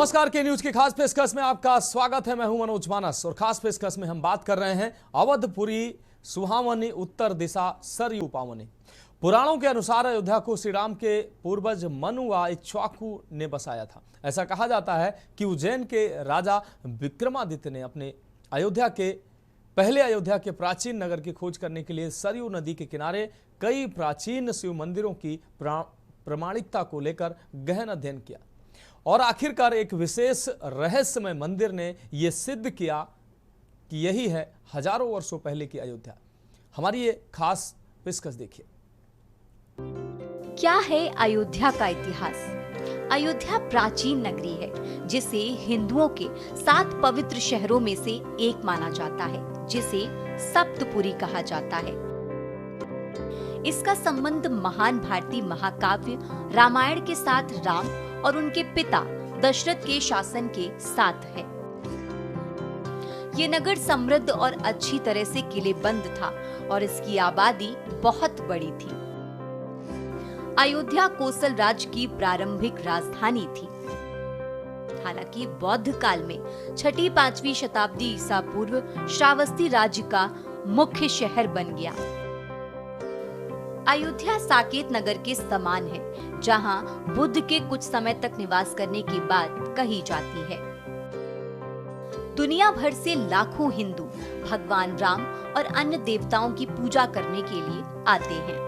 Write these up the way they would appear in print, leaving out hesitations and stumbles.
नमस्कार, के न्यूज की खास पेशकश में आपका स्वागत है। मैं हूं मनोज मानस और खास पेशकश में हम बात कर रहे हैं अवधपुरी सुहावनी उत्तर दिशा सरयू पावनी। पुराणों के अनुसार अयोध्या को श्री राम के पूर्वज मनु व इक्ष्वाकु ने बसाया था। ऐसा कहा जाता है कि उज्जैन के राजा विक्रमादित्य ने अपने पहले अयोध्या के प्राचीन नगर की खोज करने के लिए सरयू नदी के किनारे कई प्राचीन शिव मंदिरों की प्रामाणिकता को लेकर गहन अध्ययन किया और आखिरकार एक विशेष रहस्यमय मंदिर ने यह सिद्ध किया कि यही है हजारों वर्षों पहले की अयोध्या। हमारी ये खास पेशकश देखिए। क्या है अयोध्या का इतिहास? अयोध्या प्राचीन नगरी है जिसे हिंदुओं के 7 पवित्र शहरों में से एक माना जाता है, जिसे सप्तपुरी कहा जाता है। इसका संबंध महान भारतीय महाकाव्य रामायण के साथ राम और उनके पिता दशरथ के शासन के साथ है। ये नगर समृद्ध और अच्छी तरह से किलेबंद था और इसकी आबादी बहुत बड़ी थी। अयोध्या कोसल राज्य की प्रारंभिक राजधानी थी। हालांकि बौद्ध काल में 6ठी-5वीं शताब्दी ईसा पूर्व श्रावस्ती राज्य का मुख्य शहर बन गया। अयोध्या साकेत नगर के समान है, जहां बुद्ध के कुछ समय तक निवास करने की बात कही जाती है। दुनिया भर से लाखों हिंदू भगवान राम और अन्य देवताओं की पूजा करने के लिए आते हैं।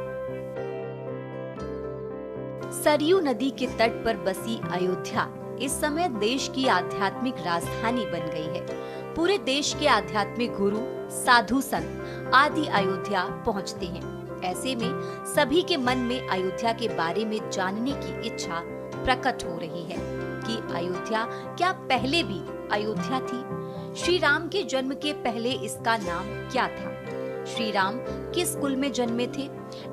सरयू नदी के तट पर बसी अयोध्या इस समय देश की आध्यात्मिक राजधानी बन गई है। पूरे देश के आध्यात्मिक गुरु, साधु संत आदि अयोध्या पहुंचते हैं। ऐसे में सभी के मन में अयोध्या के बारे में जानने की इच्छा प्रकट हो रही है कि अयोध्या क्या पहले भी अयोध्या थी? श्री राम के जन्म के पहले इसका नाम क्या था? श्री राम किस कुल में जन्मे थे?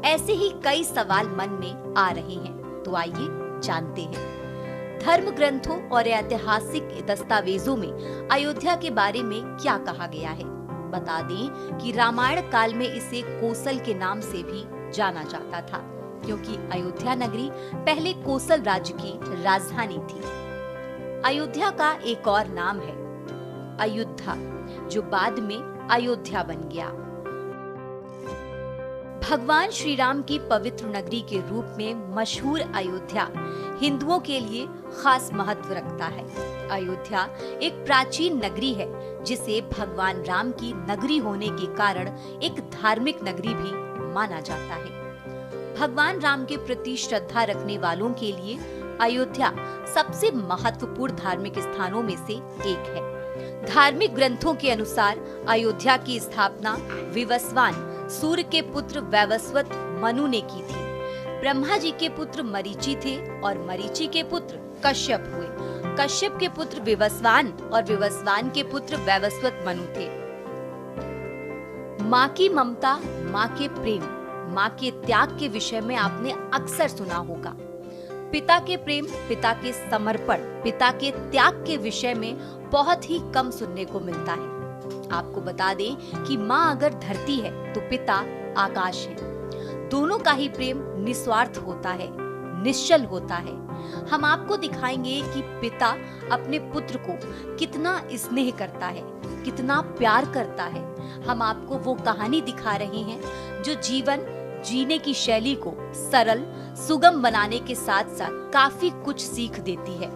ऐसे ही कई सवाल मन में आ रहे हैं, तो आइए जानते हैं। धर्म ग्रंथों और ऐतिहासिक दस्तावेजों में अयोध्या के बारे में क्या कहा गया है। बता दें कि रामायण काल में इसे कोसल के नाम से भी जाना जाता था, क्योंकि अयोध्या नगरी पहले कोसल राज्य की राजधानी थी। अयोध्या का एक और नाम है अयुद्धा, जो बाद में अयोध्या बन गया। भगवान श्री राम की पवित्र नगरी के रूप में मशहूर अयोध्या हिंदुओं के लिए खास महत्व रखता है। अयोध्या एक प्राचीन नगरी है जिसे भगवान राम की नगरी होने के कारण एक धार्मिक नगरी भी माना जाता है। भगवान राम के प्रति श्रद्धा रखने वालों के लिए अयोध्या सबसे महत्वपूर्ण धार्मिक स्थानों में से एक है। धार्मिक ग्रंथों के अनुसार अयोध्या की स्थापना विवस्वान सूर्य के पुत्र वैवस्वत मनु ने की थी। ब्रह्मा जी के पुत्र मरीचि थे और मरीचि के पुत्र कश्यप हुए। कश्यप के पुत्र विवस्वान और विवस्वान के पुत्र वैवस्वत मनु थे। माँ की ममता, माँ के प्रेम, माँ के त्याग के विषय में आपने अक्सर सुना होगा। पिता के प्रेम, पिता के समर्पण, पिता के त्याग के विषय में बहुत ही कम सुनने को मिलता है। आपको बता दें कि माँ अगर धरती है तो पिता आकाश है। दोनों का ही प्रेम निस्वार्थ होता है, निश्चल होता है। हम आपको दिखाएंगे कि पिता अपने पुत्र को कितना स्नेह करता है, कितना प्यार करता है। हम आपको वो कहानी दिखा रहे हैं जो जीवन जीने की शैली को सरल, सुगम बनाने के साथ साथ काफी कुछ सीख देती है।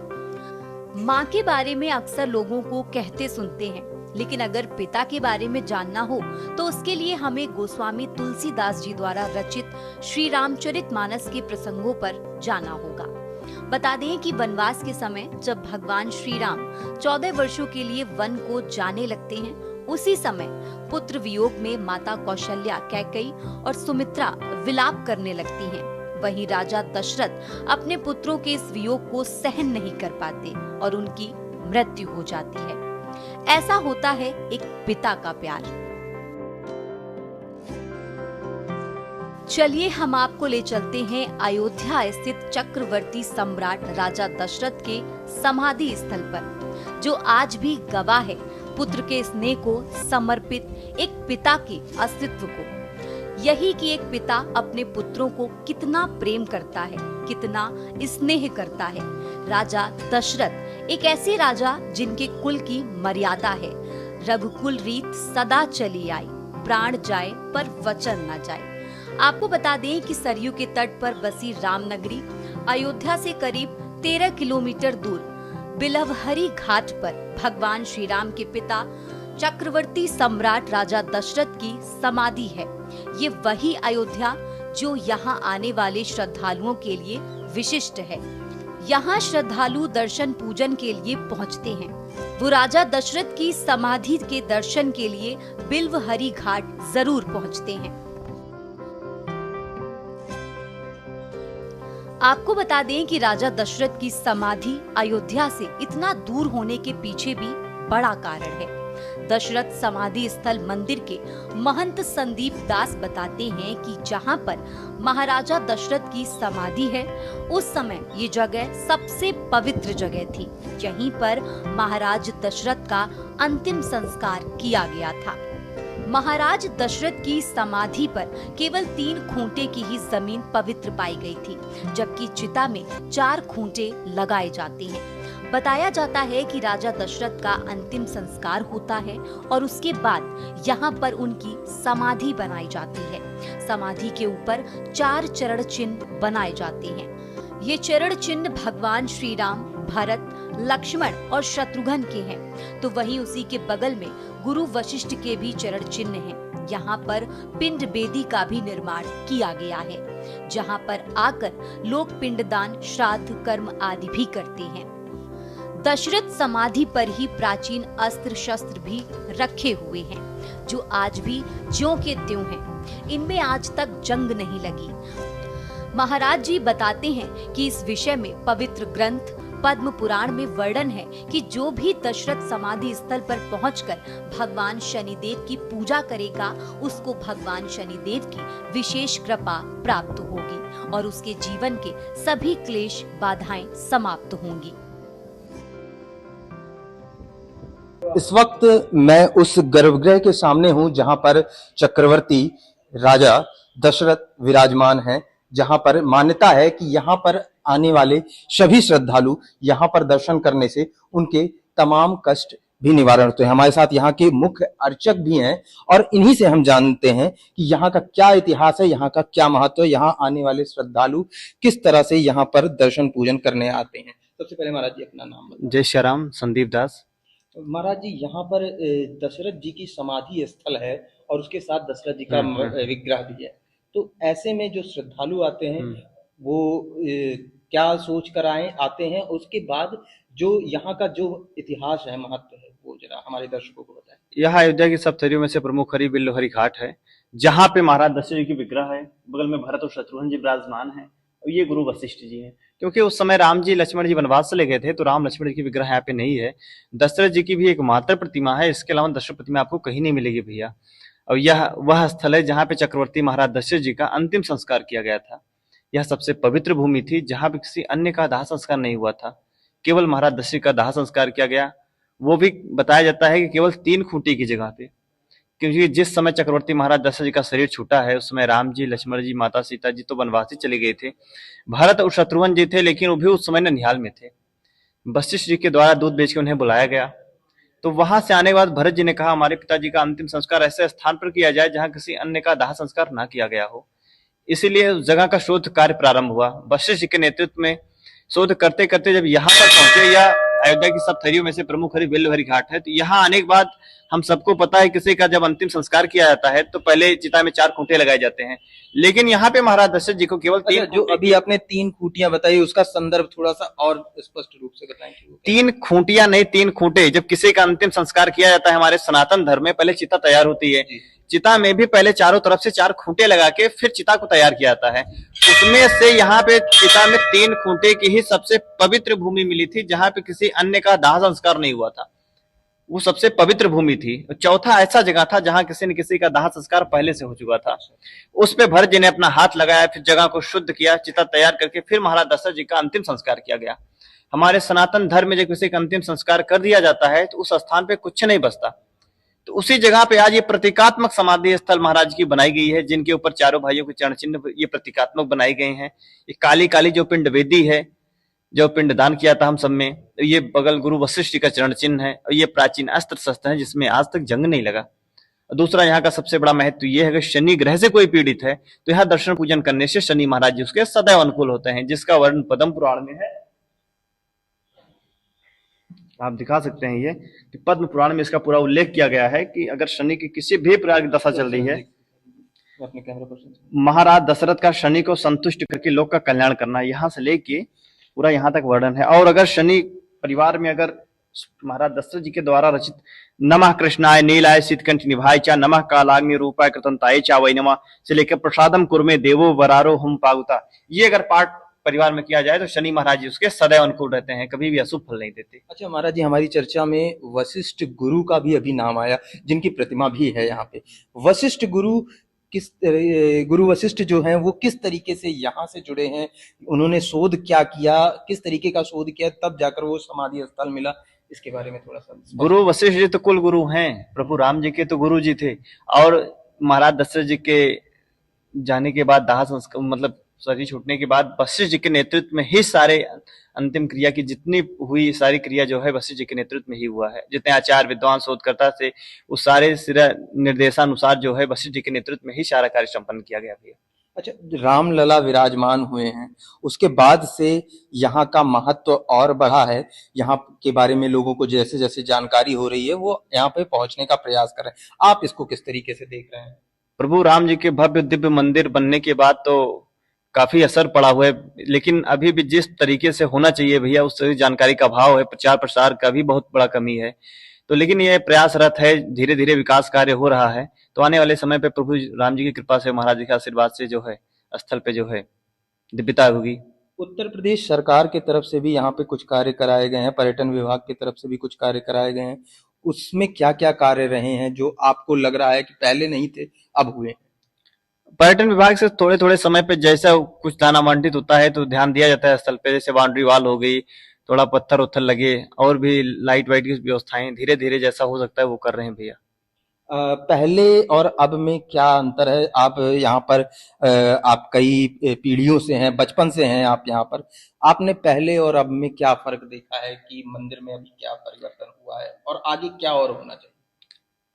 माँ के बारे में अक्सर लोगों को कहते सुनते हैं, लेकिन अगर पिता के बारे में जानना हो तो उसके लिए हमें गोस्वामी तुलसीदास जी द्वारा रचित श्री रामचरितमानस के प्रसंगों पर जाना होगा। बता दें कि वनवास के समय जब भगवान श्री राम 14 वर्षों के लिए वन को जाने लगते हैं, उसी समय पुत्र वियोग में माता कौशल्या, कैकेयी और सुमित्रा विलाप करने लगती हैं। वहीं राजा दशरथ अपने पुत्रों के इस वियोग को सहन नहीं कर पाते और उनकी मृत्यु हो जाती है। ऐसा होता है एक पिता का प्यार। चलिए हम आपको ले चलते हैं अयोध्या स्थित चक्रवर्ती सम्राट राजा दशरथ के समाधि स्थल पर, जो आज भी गवाह है पुत्र के स्नेह को समर्पित एक पिता के अस्तित्व को। यही कि एक पिता अपने पुत्रों को कितना प्रेम करता है, कितना स्नेह करता है। राजा दशरथ एक ऐसे राजा जिनके कुल की मर्यादा है। रघुकुल रीत सदा चली आई, प्राण जाए पर वचन न जाए। आपको बता दें कि सरयू के तट पर बसी रामनगरी अयोध्या से करीब 13 किलोमीटर दूर बिलवहरी घाट पर भगवान श्री राम के पिता चक्रवर्ती सम्राट राजा दशरथ की समाधि है। ये वही अयोध्या जो यहाँ आने वाले श्रद्धालुओं के लिए विशिष्ट है। यहाँ श्रद्धालु दर्शन पूजन के लिए पहुँचते हैं। वो राजा दशरथ की समाधि के दर्शन के लिए बिलवहरी घाट जरूर पहुँचते हैं। आपको बता दें कि राजा दशरथ की समाधि अयोध्या से इतना दूर होने के पीछे भी बड़ा कारण है। दशरथ समाधि स्थल मंदिर के महंत संदीप दास बताते हैं कि जहां पर महाराजा दशरथ की समाधि है, उस समय ये जगह सबसे पवित्र जगह थी। यहीं पर महाराज दशरथ का अंतिम संस्कार किया गया था। महाराज दशरथ की समाधि पर केवल 3 खूंटे की ही जमीन पवित्र पाई गई थी, जबकि चिता में 4 खूंटे लगाए जाते हैं। बताया जाता है कि राजा दशरथ का अंतिम संस्कार होता है और उसके बाद यहाँ पर उनकी समाधि बनाई जाती है। समाधि के ऊपर 4 चरण चिन्ह बनाए जाते हैं। ये चरण चिन्ह भगवान श्री राम, भरत, लक्ष्मण और शत्रुघ्न के हैं। तो वहीं उसी के बगल में गुरु वशिष्ठ के भी चरण चिन्ह हैं। यहाँ पर पिंड बेदी का भी निर्माण किया गया है, जहाँ पर आकर लोग पिंडदान, श्राद्ध कर्म आदि भी करते हैं। दशरथ समाधि पर ही प्राचीन अस्त्र शस्त्र भी रखे हुए हैं, जो आज भी ज्यों के त्यों हैं। इनमें आज तक जंग नहीं लगी। महाराज जी बताते हैं कि इस विषय में पवित्र ग्रंथ पद्म पुराण में वर्णन है कि जो भी दशरथ समाधि स्थल पर पहुंचकर भगवान शनिदेव की पूजा करेगा, उसको भगवान शनिदेव की विशेष कृपा प्राप्त होगी और उसके जीवन के सभी क्लेश बाधाएं समाप्त होंगी। इस वक्त मैं उस गर्भगृह के सामने हूं जहां पर चक्रवर्ती राजा दशरथ विराजमान हैं, जहां पर मान्यता है कि यहां पर आने वाले सभी श्रद्धालु यहां पर दर्शन करने से उनके तमाम कष्ट भी निवारण होते हैं। हमारे साथ यहाँ के मुख्य अर्चक भी हैं और इन्हीं से हम जानते हैं कि यहाँ का क्या इतिहास है, यहाँ का क्या महत्व है, यहाँ आने वाले श्रद्धालु किस तरह से यहाँ पर दर्शन पूजन करने आते हैं। सबसे पहले महाराज जी अपना नाम बताएं। जय श्री राम, संदीप दास। महाराज जी, यहाँ पर दशरथ जी की समाधि स्थल है और उसके साथ दशरथ जी का विग्रह भी है। तो ऐसे में जो श्रद्धालु आते हैं वो क्या सोच कर आते हैं, उसके बाद जो यहाँ का जो इतिहास है, महत्व है, वो जरा हमारे दर्शकों को बताएं। यह अयोध्या की सप्तरियों में से प्रमुख हरि बिल्लहरी घाट है, जहाँ पे महाराज दशरथ जी की विग्रह है। बगल में भरत और शत्रुघ्न जी विराजमान है और ये गुरु वशिष्ठ जी हैं। क्योंकि उस समय राम जी लक्ष्मण जी वनवास चले गए थे, तो राम लक्ष्मण जी की विग्रह यहाँ पे नहीं है। दशरथ जी की भी एक मात्र प्रतिमा है, इसके अलावा दशरथ प्रतिमा आपको कहीं नहीं मिलेगी भैया। और यह वह स्थल है जहाँ पे चक्रवर्ती महाराज दशरथ जी का अंतिम संस्कार किया गया था। यह सबसे पवित्र भूमि थी जहाँ पे किसी अन्य का दाह संस्कार नहीं हुआ था, केवल महाराज दशरथ का दाह संस्कार किया गया। वो भी बताया जाता है कि केवल 3 खूंटी की जगह पे, क्योंकि जिस समय चक्रवर्ती महाराज दशरथ जी का शरीर छूटा है, उस समय राम जी, लक्ष्मण जी, माता सीता जी तो वनवासी चले गए थे। भरत और शत्रुघ्न जी थे, लेकिन वो भी उस समय ननिहाल में थे। वशिष्ठ जी के द्वारा दूध बेच के उन्हें बुलाया गया। तो वहां से आने के बाद भरत जी ने कहा, हमारे पिताजी का अंतिम संस्कार ऐसे स्थान पर किया जाए जहां किसी अन्य का दाह संस्कार ना किया गया हो। इसीलिए उस जगह का शोध कार्य प्रारंभ हुआ। वशिष्ठ जी के नेतृत्व में शोध करते करते जब यहाँ पर पहुंचे, या अयोध्या की सब थरियों में से प्रमुख हरि बिल्लहरी घाट है, तो यहाँ आने के बाद हम सबको पता है किसी का जब अंतिम संस्कार किया जाता है तो पहले चिता में 4 खूंटे लगाए जाते हैं, लेकिन यहाँ पे महाराज दशरथ जी को केवल 3। जो अभी आपने 3 खूंटियां बताई, उसका संदर्भ थोड़ा सा और स्पष्ट रूप से बताएं। 3 खूंटियां नहीं, 3 खूंटे। जब किसी का अंतिम संस्कार किया जाता है हमारे सनातन धर्म में, पहले चिता तैयार होती है। चिता में भी पहले चारों तरफ से 4 खूंटे लगा के फिर चिता को तैयार किया जाता है। उसमें से यहाँ पे चिता में 3 खूंटे की ही सबसे पवित्र भूमि मिली थी, जहां पे किसी अन्य का दाह संस्कार नहीं हुआ था। वो सबसे पवित्र भूमि थी। चौथा ऐसा जगह था जहां किसी न किसी का दाह संस्कार पहले से हो चुका था। उस पे भरत जी ने अपना हाथ लगाया, फिर जगह को शुद्ध किया, चिता तैयार करके फिर महाराज दशरथ जी का अंतिम संस्कार किया गया। हमारे सनातन धर्म में जब किसी का अंतिम संस्कार कर दिया जाता है तो उस स्थान पे कुछ नहीं बचता। तो उसी जगह पे आज ये प्रतीकात्मक समाधि स्थल महाराज की बनाई गई है, जिनके ऊपर चारों भाइयों के चरण चिन्ह ये प्रतीकात्मक बनाए गए हैं। ये काली काली जो पिंड वेदी है, जो पिंड दान किया था हम सब में, ये बगल गुरु वशिष्ठ जी का चरण चिन्ह है, और ये प्राचीन अस्त्र शस्त्र है जिसमें आज तक जंग नहीं लगा। दूसरा यहाँ का सबसे बड़ा महत्व ये है कि शनि ग्रह से कोई पीड़ित है तो यहाँ दर्शन पूजन करने से शनि महाराज जी उसके सदैव अनुकूल होते हैं, जिसका वर्णन पद्म पुराण में है। आप दिखा सकते हैं ये कि पद्म पुराण में इसका पूरा उल्लेख किया गया है कि अगर शनि की किसी भी प्रकार की दशा चल रही है, अपने कैमरे पर महाराज दशरथ का शनि को संतुष्ट करके लोक का कल्याण करना, यहाँ से लेके पूरा यहाँ तक वर्णन है। और अगर शनि परिवार में अगर महाराज दशरथ जी के द्वारा रचित नमः कृष्णाय नीलाय शीतकंठ निभाय चा नमः कालाग्नि रूपाय कृतंताय चा वै नमः से लेकर प्रसादम कुर्मे देवो वरारो हम पागुता, ये अगर पाठ परिवार में किया जाए तो शनि महाराज जी उसके सदैव अनुकूल रहते हैं, कभी भी अशुभ फल नहीं देते। अच्छा महाराज जी, हमारी चर्चा में वशिष्ठ गुरु का भी अभी नाम आया, जिनकी प्रतिमा भी है यहाँ पे। वशिष्ठ गुरु गुरु वशिष्ठ जो हैं वो किस तरीके से यहाँ से जुड़े हैं, उन्होंने शोध क्या किया, किस तरीके का शोध किया, तब जाकर वो समाधि स्थल मिला, इसके बारे में थोड़ा सा। गुरु वशिष्ठ जी तो कुल गुरु हैं, प्रभु राम जी के तो गुरु जी थे, और महाराज दशरथ जी के जाने के बाद दाह संस्कार मतलब शरीर छूटने के बाद वशिष्ठ जी के नेतृत्व में ही सारे अंतिम क्रिया की जितनी हुई सारी क्रिया जो है वशिष्ठ जी के नेतृत्व में ही हुआ है। जितने आचार्य विद्वान शोधकर्ता थे उस सारे निर्देशानुसार जो है वशिष्ठ जी के नेतृत्व में ही सारा कार्य संपन्न किया गया भैया। अच्छा, रामलला विराजमान हुए हैं, उसके बाद से यहाँ का महत्व और बढ़ा है, यहाँ के बारे में लोगों को जैसे जैसे जानकारी हो रही है वो यहाँ पे पहुंचने का प्रयास कर रहे हैं, आप इसको किस तरीके से देख रहे हैं? प्रभु राम जी के भव्य दिव्य मंदिर बनने के बाद तो काफी असर पड़ा हुआ है, लेकिन अभी भी जिस तरीके से होना चाहिए भैया उस जानकारी का अभाव है, प्रचार प्रसार का भी बहुत बड़ा कमी है। तो लेकिन ये प्रयासरत है, धीरे धीरे विकास कार्य हो रहा है, तो आने वाले समय पे प्रभु राम जी की कृपा से महाराज जी के आशीर्वाद से जो है स्थल पे जो है दिव्यता होगी। उत्तर प्रदेश सरकार की तरफ से भी यहाँ पे कुछ कार्य कराए गए हैं, पर्यटन विभाग की तरफ से भी कुछ कार्य कराए गए हैं, उसमें क्या क्या कार्य रहे हैं जो आपको लग रहा है कि पहले नहीं थे अब हुए? पर्यटन विभाग से थोड़े थोड़े समय पे जैसा कुछ दाना आवंटित होता है तो ध्यान दिया जाता है स्थल पे, जैसे बाउंड्री वॉल हो गई, थोड़ा पत्थर उत्थर लगे, और भी लाइट वाइट की व्यवस्थाएं धीरे धीरे जैसा हो सकता है वो कर रहे हैं भैया। पहले और अब में क्या अंतर है? आप यहाँ पर आप कई पीढ़ियों से हैं, बचपन से हैं आप यहाँ पर, आपने पहले और अब में क्या फर्क देखा है कि मंदिर में अभी क्या परिवर्तन हुआ है और आगे क्या और होना चाहिए?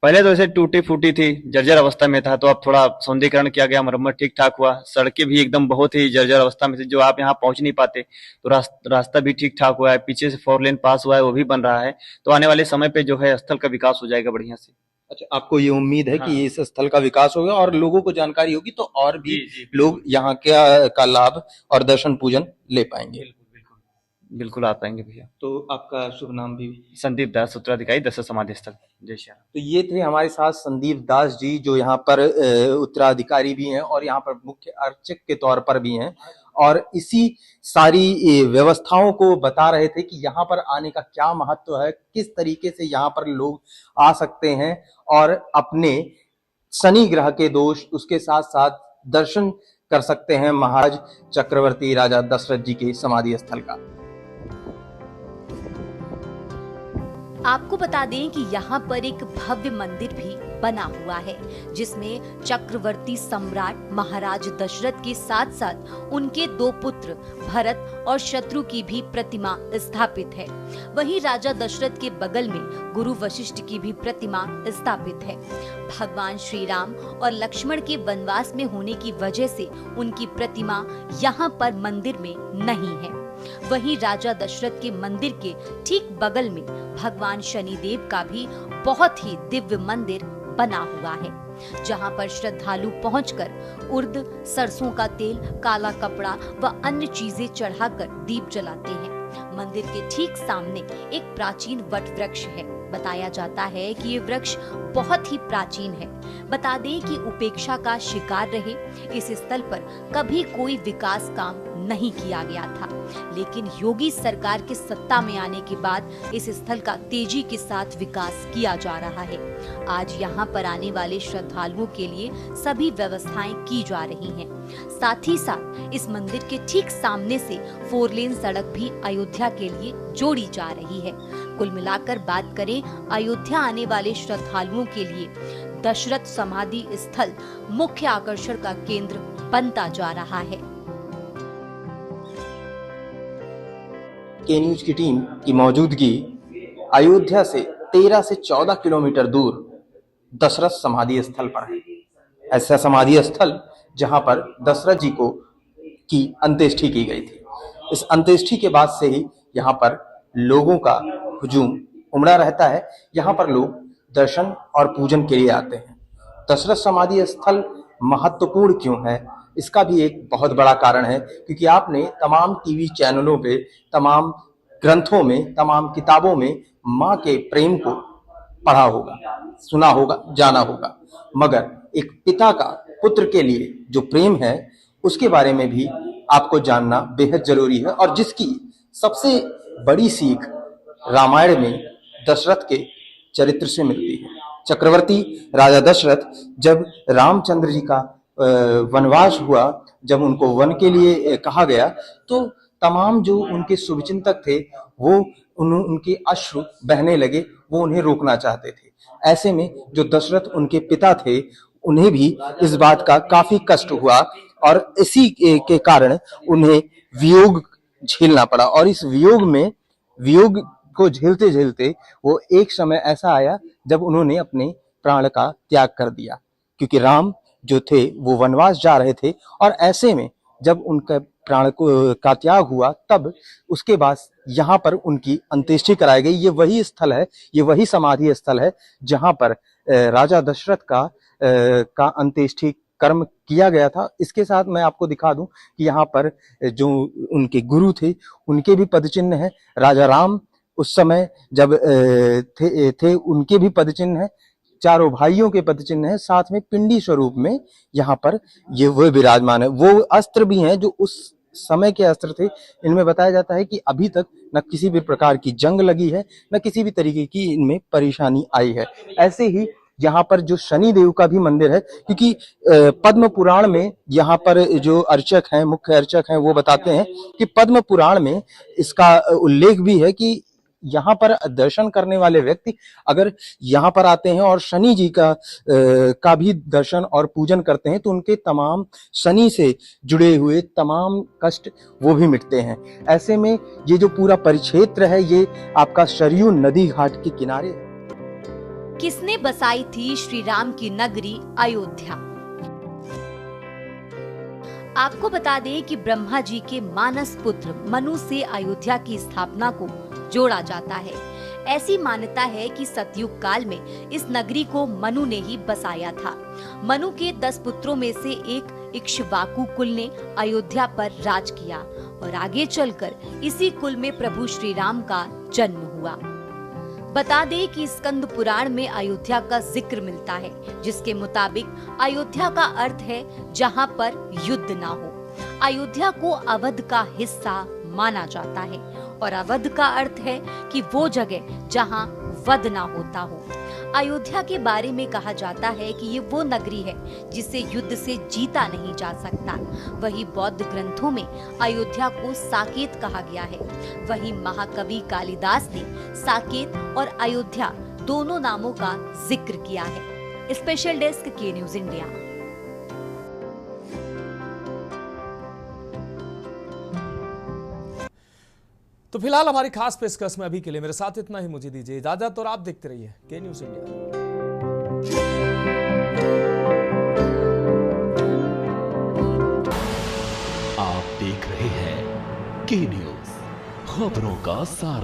पहले तो ऐसे टूटी फूटी थी, जर्जर अवस्था में था, तो अब थोड़ा सौंदर्यीकरण किया गया, मरम्मत ठीक ठाक हुआ, सड़कें भी एकदम बहुत ही जर्जर अवस्था में थी जो आप यहाँ पहुंच नहीं पाते, तो रास्ता भी ठीक ठाक हुआ है, पीछे से 4 लेन पास हुआ है वो भी बन रहा है, तो आने वाले समय पे जो है स्थल का विकास हो जाएगा बढ़िया से। अच्छा, आपको ये उम्मीद है हाँ। कि इस स्थल का विकास होगा और लोगों को जानकारी होगी तो और भी जी, लोग यहाँ का लाभ और दर्शन पूजन ले पाएंगे? बिल्कुल आ पाएंगे भैया। तो आपका शुभ नाम भी? संदीप दास, उत्तराधिकारी दशरथ समाधि स्थल, जय श्री राम। तो ये थे हमारे साथ संदीप दास जी जो यहाँ पर उत्तराधिकारी भी हैं और यहाँ पर मुख्य अर्चक के तौर पर भी हैं, और इसी सारी व्यवस्थाओं को बता रहे थे कि यहाँ पर आने का क्या महत्व है, किस तरीके से यहाँ पर लोग आ सकते हैं और अपने शनि ग्रह के दोष उसके साथ साथ दर्शन कर सकते हैं महाराज चक्रवर्ती राजा दशरथ जी के समाधि स्थल का। आपको बता दें कि यहाँ पर एक भव्य मंदिर भी बना हुआ है जिसमें चक्रवर्ती सम्राट महाराज दशरथ के साथ साथ उनके 2 पुत्र भरत और शत्रु की भी प्रतिमा स्थापित है। वहीं राजा दशरथ के बगल में गुरु वशिष्ठ की भी प्रतिमा स्थापित है। भगवान श्री राम और लक्ष्मण के वनवास में होने की वजह से उनकी प्रतिमा यहाँ पर मंदिर में नहीं है। वहीं राजा दशरथ के मंदिर के ठीक बगल में भगवान शनिदेव का भी बहुत ही दिव्य मंदिर बना हुआ है, जहां पर श्रद्धालु पहुंचकर उर्द, सरसों का तेल, काला कपड़ा व अन्य चीजें चढ़ाकर दीप जलाते हैं। मंदिर के ठीक सामने एक प्राचीन वट वृक्ष है। बताया जाता है कि ये वृक्ष बहुत ही प्राचीन है। बता दें कि उपेक्षा का शिकार रहे इस स्थल पर कभी कोई विकास काम नहीं किया गया था। लेकिन योगी सरकार के सत्ता में आने के बाद इस स्थल का तेजी के साथ विकास किया जा रहा है। आज यहाँ पर आने वाले श्रद्धालुओं के लिए सभी व्यवस्थाएं की जा रही हैं। साथ ही साथ इस मंदिर के ठीक सामने से 4 लेन सड़क भी अयोध्या के लिए जोड़ी जा रही है। कुल मिलाकर बात करें, अयोध्या आने वाले श्रद्धालुओं के लिए दशरथ समाधि स्थल मुख्य आकर्षण का केंद्र बनता जा रहा है। के न्यूज की टीम की मौजूदगी अयोध्या से 13 से 14 किलोमीटर दूर दशरथ समाधि स्थल पर है। ऐसा समाधि स्थल जहां पर दशरथ जी की अंत्येष्टि की गई थी। इस अंत्येष्टि के बाद से ही यहाँ पर लोगों का हुजूम उमड़ा रहता है। यहाँ पर लोग दर्शन और पूजन के लिए आते हैं। दशरथ समाधि स्थल महत्वपूर्ण क्यों है, इसका भी एक बहुत बड़ा कारण है, क्योंकि आपने तमाम टीवी चैनलों पे, तमाम ग्रंथों में, तमाम किताबों में माँ के प्रेम को पढ़ा होगा, सुना होगा, जाना होगा, मगर एक पिता का पुत्र के लिए जो प्रेम है उसके बारे में भी आपको जानना बेहद जरूरी है। और जिसकी सबसे बड़ी सीख रामायण में दशरथ के चरित्र से मिलती है। चक्रवर्ती राजा दशरथ जब रामचंद्र जी का वनवास हुआ, जब उनको वन के लिए कहा गया, तो तमाम जो उनके शुभचिंतक थे वो उनके अश्रु बहने लगे, वो उन्हें रोकना चाहते थे। ऐसे में जो दशरथ उनके पिता थे, उन्हें भी इस बात का काफी कष्ट हुआ और इसी के कारण उन्हें वियोग झेलना पड़ा। और इस वियोग को झेलते झेलते वो एक समय ऐसा आया जब उन्होंने अपने प्राण का त्याग कर दिया, क्योंकि राम जो थे वो वनवास जा रहे थे। और ऐसे में जब उनका प्राण का त्याग हुआ, तब उसके बाद यहाँ पर उनकी अंत्येष्टि कराई गई। ये वही स्थल है, ये वही समाधि स्थल है जहाँ पर राजा दशरथ का अंत्येष्टि कर्म किया गया था। इसके साथ मैं आपको दिखा दूं कि यहाँ पर जो उनके गुरु थे उनके भी पदचिन्ह है। राजा राम उस समय जब थे उनके भी पदचिन्ह है, चारों भाइयों के पदचिन्ह है, साथ में पिंडी स्वरूप में यहाँ पर ये वो विराजमान है। वो अस्त्र भी हैं जो उस समय के अस्त्र थे। इनमें बताया जाता है कि अभी तक न किसी भी प्रकार की जंग लगी है, न किसी भी तरीके की इनमें परेशानी आई है। ऐसे ही यहाँ पर जो शनि देव का भी मंदिर है, क्योंकि पद्म पुराण में यहाँ पर जो अर्चक हैं, मुख्य अर्चक हैं, वो बताते हैं कि पद्म पुराण में इसका उल्लेख भी है कि यहाँ पर दर्शन करने वाले व्यक्ति अगर यहाँ पर आते हैं और शनि जी का भी दर्शन और पूजन करते हैं, तो उनके तमाम शनि से जुड़े हुए तमाम कष्ट वो भी मिटते हैं। ऐसे में ये जो पूरा परिक्षेत्र है, ये आपका सरयू नदी घाट के किनारे है। किसने बसाई थी श्री राम की नगरी अयोध्या? आपको बता दें कि ब्रह्मा जी के मानस पुत्र मनु से अयोध्या की स्थापना को जोड़ा जाता है। ऐसी मान्यता है कि सतयुग काल में इस नगरी को मनु ने ही बसाया था। मनु के 10 पुत्रों में से एक इक्ष्वाकु कुल ने अयोध्या पर राज किया और आगे चलकर इसी कुल में प्रभु श्री राम का जन्म हुआ। बता दें कि स्कंद पुराण में अयोध्या का जिक्र मिलता है, जिसके मुताबिक अयोध्या का अर्थ है जहां पर युद्ध ना हो। अयोध्या को अवध का हिस्सा माना जाता है और अवध का अर्थ है कि वो जगह जहां वध ना होता हो। अयोध्या के बारे में कहा जाता है कि ये वो नगरी है जिसे युद्ध से जीता नहीं जा सकता। वही बौद्ध ग्रंथों में अयोध्या को साकेत कहा गया है। वही महाकवि कालिदास ने साकेत और अयोध्या दोनों नामों का जिक्र किया है। स्पेशल डेस्क के न्यूज इंडिया। तो फिलहाल हमारी खास पेशकश में अभी के लिए मेरे साथ इतना ही। मुझे दीजिए इजाजत और आप देखते रहिए के न्यूज इंडिया। आप देख रहे हैं के न्यूज, खबरों का सार।